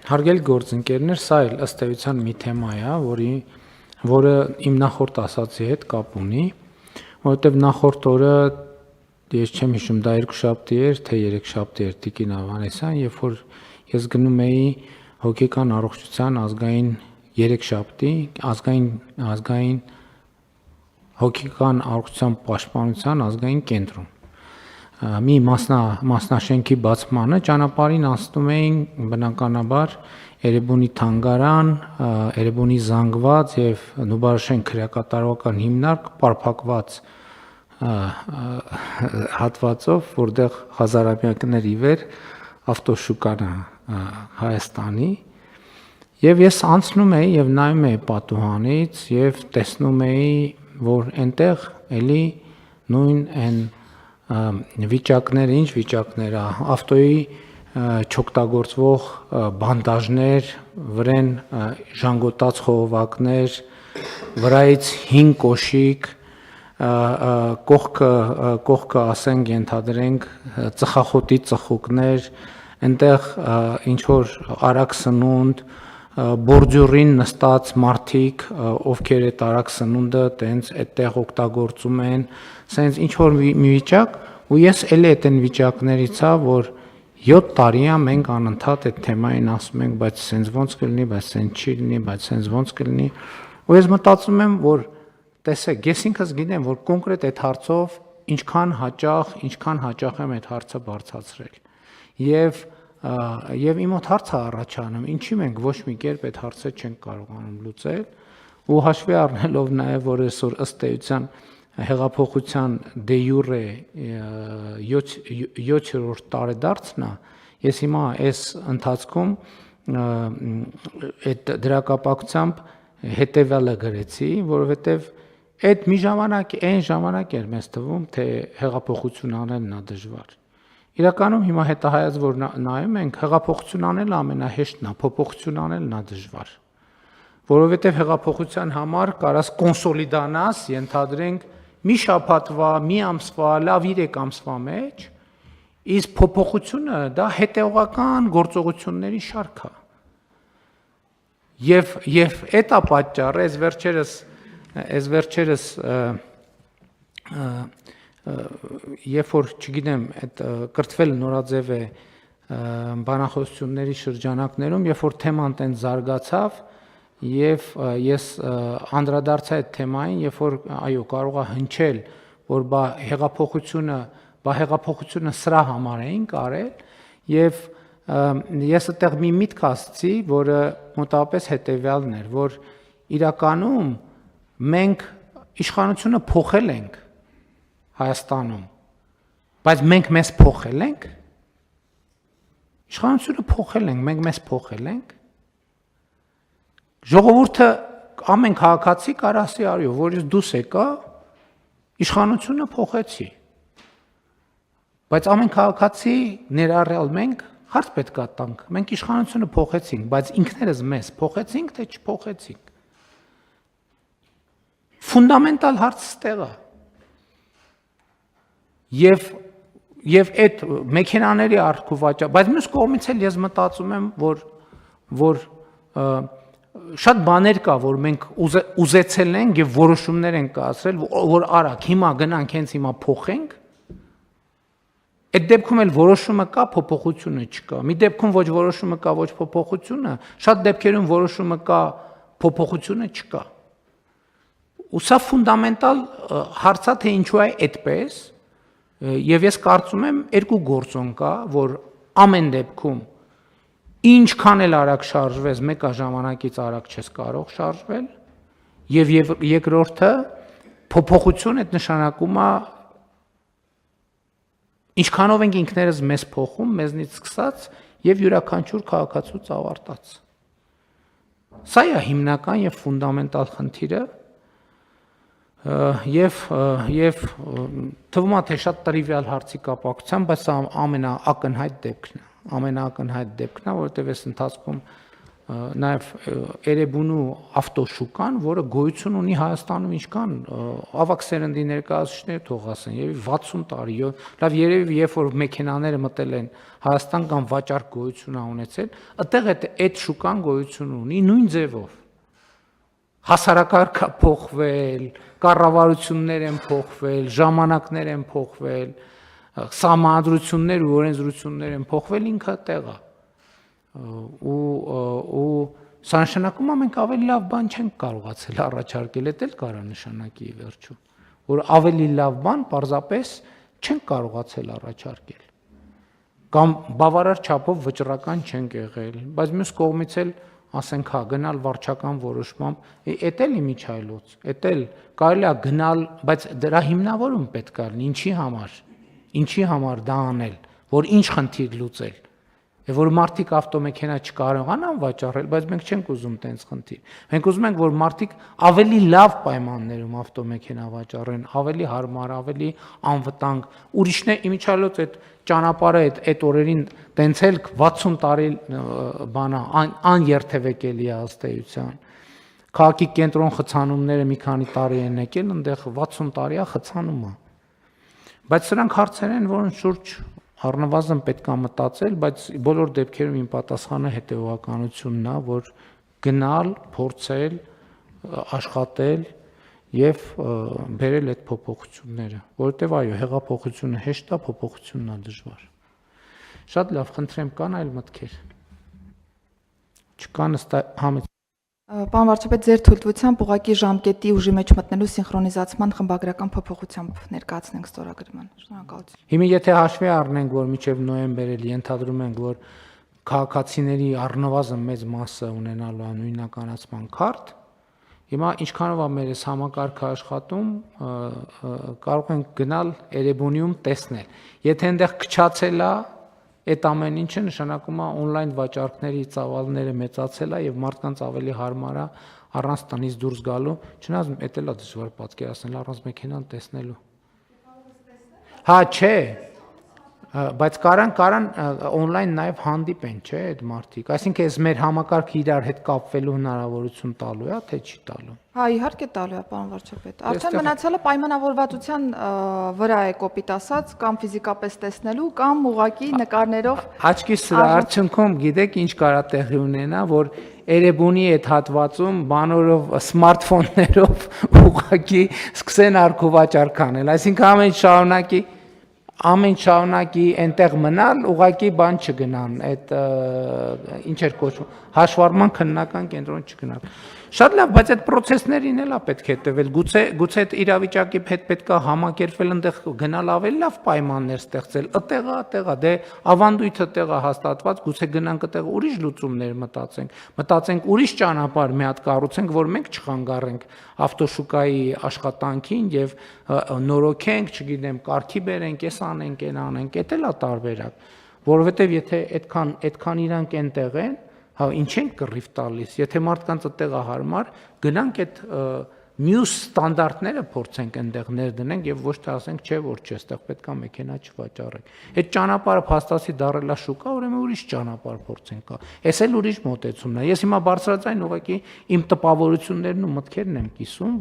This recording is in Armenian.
Հարգելի գործընկերներ, սա էլ ըստ էության մի թեմա է, որը իմ նախորդ ասացի հետ կապ ունի, որովհետև նախորդ օրը ես չեմ հիշում, դա երկուշաբթի էր, թե երեքշաբթի էր Տիկին Ավանեսյան, երբ որ ես գնում էի հոգեկան առողջության ազգային երեքշաբթի, ազգային հոգեկան առողջության պաշտպանության ազգային կենտրոն։ Մի մասնաշենքի բացմանը ճանապարհին անցնում էին բնականաբար Էրեբունի թանգարան, Էրեբունի զանգված եւ Նուբարաշեն քրեակատարողական հիմնարկ պարփակված հատվածով, որտեղ հազարամյակներ ի վեր ավտոշուկան է Հայաստանի, եւ ես անցնում էի եւ նայում էի պատուհանից եւ տեսնում էի, որ այնտեղ էլի նույն այն վիճակները, ինչ վիճակներ է, ավտոյի չօգտագործվող բանդաժներ, վրան ժանգոտած խողովակներ, վրայից 5 կոշիկ, կողքը ասենք ենթադրենք ծխախոտի ծխուկներ, այնտեղ ինչ որ արագ սնունդ, բորդյուրին նստած մարդիկ, ովքեր այդ արագ սնունդը տենց այդտեղ օգտագործում են, սենց ինչ որ մի վիճակ, ու ես էլի այդ այն վիճակներից է, որ 7 տարի է մենք անընդհատ այդ թեմային ասում ենք, բայց սենց ոնց կլինի, բայց սենց չի լինի, բայց սենց ոնց կլինի, ու ես մտածում եմ, որ տեսեք, ես ինքս գիտեմ, որ կոնկրետ այդ հարցով ինչքան հաճախ եմ այդ հարցը բարձրացրել, եւ իմ մոտ հարց է առաջանում, ինչի մենք ոչ մի կերպ այդ հարցը չենք կարողանում լուծել, ու հաշվի առնելով նաեւ, որ այսօր ըստ էության հեղափոխության դե յուրե 7-րդ տարեդարձն է, ես հիմա այս ընթացքում այդ դրակապակցությամբ հետեւյալը գրեցի, որովհետեւ այդ մի ժամանակ, այն ժամանակ էր մեզ թվում, թե հեղափոխություն անելն է դժվար։ Իրականում հիմա հետահայաց որ նայում ենք, հեղափոխություն անելը ամենահեշտն է, փոփոխություն անելն է դժվար։ Որովհետև հեղափոխության համար կարաս կոնսոլիդանաս, ենթադրենք մի շաբաթվա, մի ամսվա, լավ 3 ամսվա մեջ, իսկ փոփոխությունը դա հետևողական գործողությունների շարք է։ Եվ այդ է պատճառը, այս վերջերս երբ որ, չգիտեմ, այդ կրթվելը նորաձև է բանախոսությունների շրջանակներում, երբ որ թեման տենց զարգացավ, եւ ես անդրադարձա այդ թեմային, երբ որ այո, կարող է հնչել, որ բա հեղափոխությունը սրա համար էին կարել, եւ ես այդտեղ մի միտք ասացի, որը մոտավորապես հետեւյալն էր, որ իրականում մենք իշխանությունը փոխել ենք Հայաստանում, բայց մենք մեզ փոխել ենք, իշխանությունը փոխել ենք, մենք մեզ փոխել ենք, ժողովուրդը ամեն քաղաքացի կարող ասի արյո, որ ես դուս եկա, իշխանությունը փոխեցի, բայց ամեն քաղաքացի ներառյալ մենք հարց պետք է տանք, մենք իշխանությունը փոխեցինք, բայց ինքներս մեզ փոխեցինք, թե չփոխեցինք, ֆունդամենտալ հարցը ստեղ է, Եվ այդ մեքենաների առքու վաճառ, բայց մյուս կողմից էլ ես մտածում եմ, որ շատ բաներ կա, որ մենք ուզեցել ենք եւ որոշումներ ենք կայացրել, որ արագ հիմա գնանք, հենց հիմա փոխենք։ Այդ դեպքում էլ որոշումը կա, փոփոխությունը չկա։ Մի դեպքում ոչ որոշումը կա, ոչ փոփոխությունը, շատ դեպքերում որոշումը կա, փոփոխությունը չկա։ Ու սա ֆունդամենտալ հարց է, թե ինչու է այդպես։ Եվ ես կարծում եմ երկու գործոն կա, որ ամեն դեպքում ինչքան էլ արագ շարժվես, մեկը ժամանակից արագ չես կարող շարժվել, եւ երկրորդը փոփոխություն այդ նշանակում է ինչքանով ենք ինքներս մեզ փոխում, մեզնից սկսած եւ յուրաքանչյուր քաղաքացուց ավարտած։ Սա է հիմնական եւ ֆունդամենտալ խնդիրը։ Եվ թվում է թե շատ տրիվիալ հարցի կապակցությամբ, բայց ամենաակնհայտ դեպքն է, որովհետև այս ընթացքում նաև Էրեբունու ավտոշուկան, որը գոյություն ունի Հայաստանում ինչքան ավակ սերնդի ներկայացուցիչներ թող ասեն, եւ 60 տարի, լավ երևի երբ որ մեքենաները մտել են Հայաստան կամ վաճառք գոյություն ունեցել, այդտեղ այդ շուկան գոյություն ունի նույն ձևով։ Հասարակարգը փոխվել, կառավարություններ են փոխվել, ժամանակներ են փոխվել, սահմանադրություններ ու օրենսդրություններ են փոխվել, ինքը տեղ է։ Ու սա նշանակում է մենք ավելի լավ բան չենք կարողացել առաջարկել, դա էլ կարա նշանակի վերջում, որ ավելի լավ բան պարզապես չենք կարողացել առաջարկել կամ բավարար չափով վճռական չենք եղել, բայց մյուս կողմից էլ ասենք հա գնալ վարչական որոշմամբ, էդ էլ իմիջայլոց, էդ էլ կարելի է գնալ, բայց դրա հիմնավորում պետք է լինի, ինչի համար դա անել, որ ինչ խնդիր լուծել, եւ որ մարդիկ ավտոմեքենա չկարողանան վաճառել, բայց մենք չենք ուզում տենց խնդիր։ Մենք ուզում ենք, որ մարդիկ ավելի լավ պայմաններում ավտոմեքենա վաճառեն, ավելի հարմար, ավելի անվտանգ, ուրիշներ իմիջիալոց այդ ճանապարհը այդ օրերին տենց էլ 60 տարի բանա աներթևեկելի է ըստ էության։ Քաղաքի կենտրոն խցանումները մի քանի տարի են եկել, այնտեղ 60 տարի է խցանումը։ Բայց սրանք հարցեր են, որոնց շուրջ առնվազն պետք է մտածել, բայց բոլոր դեպքերում իմ պատասխանը հետևականությունն է, որ գնալ, փորձել, աշխատել եւ բերել այդ փոփոխությունները, որովհետեւ այո, հեղափոխությունը հեշտ է, փոփոխությունն է դժվար։ Շատ լավ, խնդրեմ, կան այլ մտքեր։ Չկան համեցեք։ Պարոն վարչապետ, ձեր թույլտվությամբ ուղղակի ժամկետի ուժի մեջ մտնելու սինխրոնիզացման խմբագրական փոփոխությամբ ներկայացնենք ստորագրման։ Շնորհակալություն։ Հիմա եթե հաշվի առնենք, որ մինչև նոյեմբեր էլ ենթադրում ենք, որ քաղաքացիների առնվազն մեծ մասը ունենալու է նույնականացման քարտ, հիմա ինչքանով է մեր համակարգը աշխատում, կարող ենք գնալ Էրեբունիում տեսնել։ Եթե այնտեղ քչացել է, այդ ամեն ինչը նշանակում է on-line վաճառքների ծավալները մեծացել է եւ մարդկանց ավելի հարմար է առանց տնից դուրս գալու, չնայած դա էլ է դժվար պատկերացնել առանց մեքենան տեսնելու։ Հա, չէ, բայց կարան on-line նաեւ հանդիպեն, չէ, այդ մարդիկ։ Այսինքն այս մեր համակարգը իրար հետ կապվելու հնարավորություն տալու է, թե չի տալու։ Հա, իհարկե տալու է, պարոն վարչապետ։ Արդեն մնացյալը պայմանավորվածության վրա է կոպիտ ասած, կամ ֆիզիկապես տեսնելու, կամ ուղղակի նկարներով։ Աչքիս սրա արդյունքում գիտեք ինչ կարա տեղի ունենա, որ Էրեբունի այդ հատվածում բանորով սմարթֆոններով ուղղակի սկսեն արքուվաճառք անել, այսինքն ամեն շարունակի այնտեղ մնալ, ուղղակի բան չգնան, այդ ինչ էր կոչվում, հաշվառման քննական կենտրոն չգնան։ Շատ լավ, բայց այդ process-ներին էլ է պետք է հետևել, գուցե այդ իրավիճակի հետ պետք է համակերպվել, այնտեղ գնալ ավելի լավ պայմաններ ստեղծել, ըտեղա, դե ավանդույթը տեղը հաստատված, գուցե գնանք այդտեղ ուրիշ լուծումներ մտածենք ուրիշ ճանապարհ մի հատ կառուցենք, որ մենք չխանգարենք ավտոշուկայի աշխատանքին եւ նորոգենք, չգիտեմ, կարգի բերենք, էս անենք, այն անենք, դա էլ է տարբերակ, որովհետեւ եթե այդքան իրանք այնտեղ են, հա ինչ են կռիվ տալիս, եթե մարդկանց այդտեղ է հարմար, գնանք այդ մյուս ստանդարտները փորձենք այնտեղ ներդնենք եւ ոչ թե ասենք չէ որ չէ, այդտեղ պետքա մեքենա չվաճառենք։ Այդ ճանապարհը փաստացի դարելա շուկա, ուրեմն ուրիշ ճանապարհ փորձենք կա։ Էս էլ ուրիշ մոտեցումն է։ Ես հիմա բարձրաձայն ուղղակի իմ տպավորություններն ու մտքերն եմ կիսում,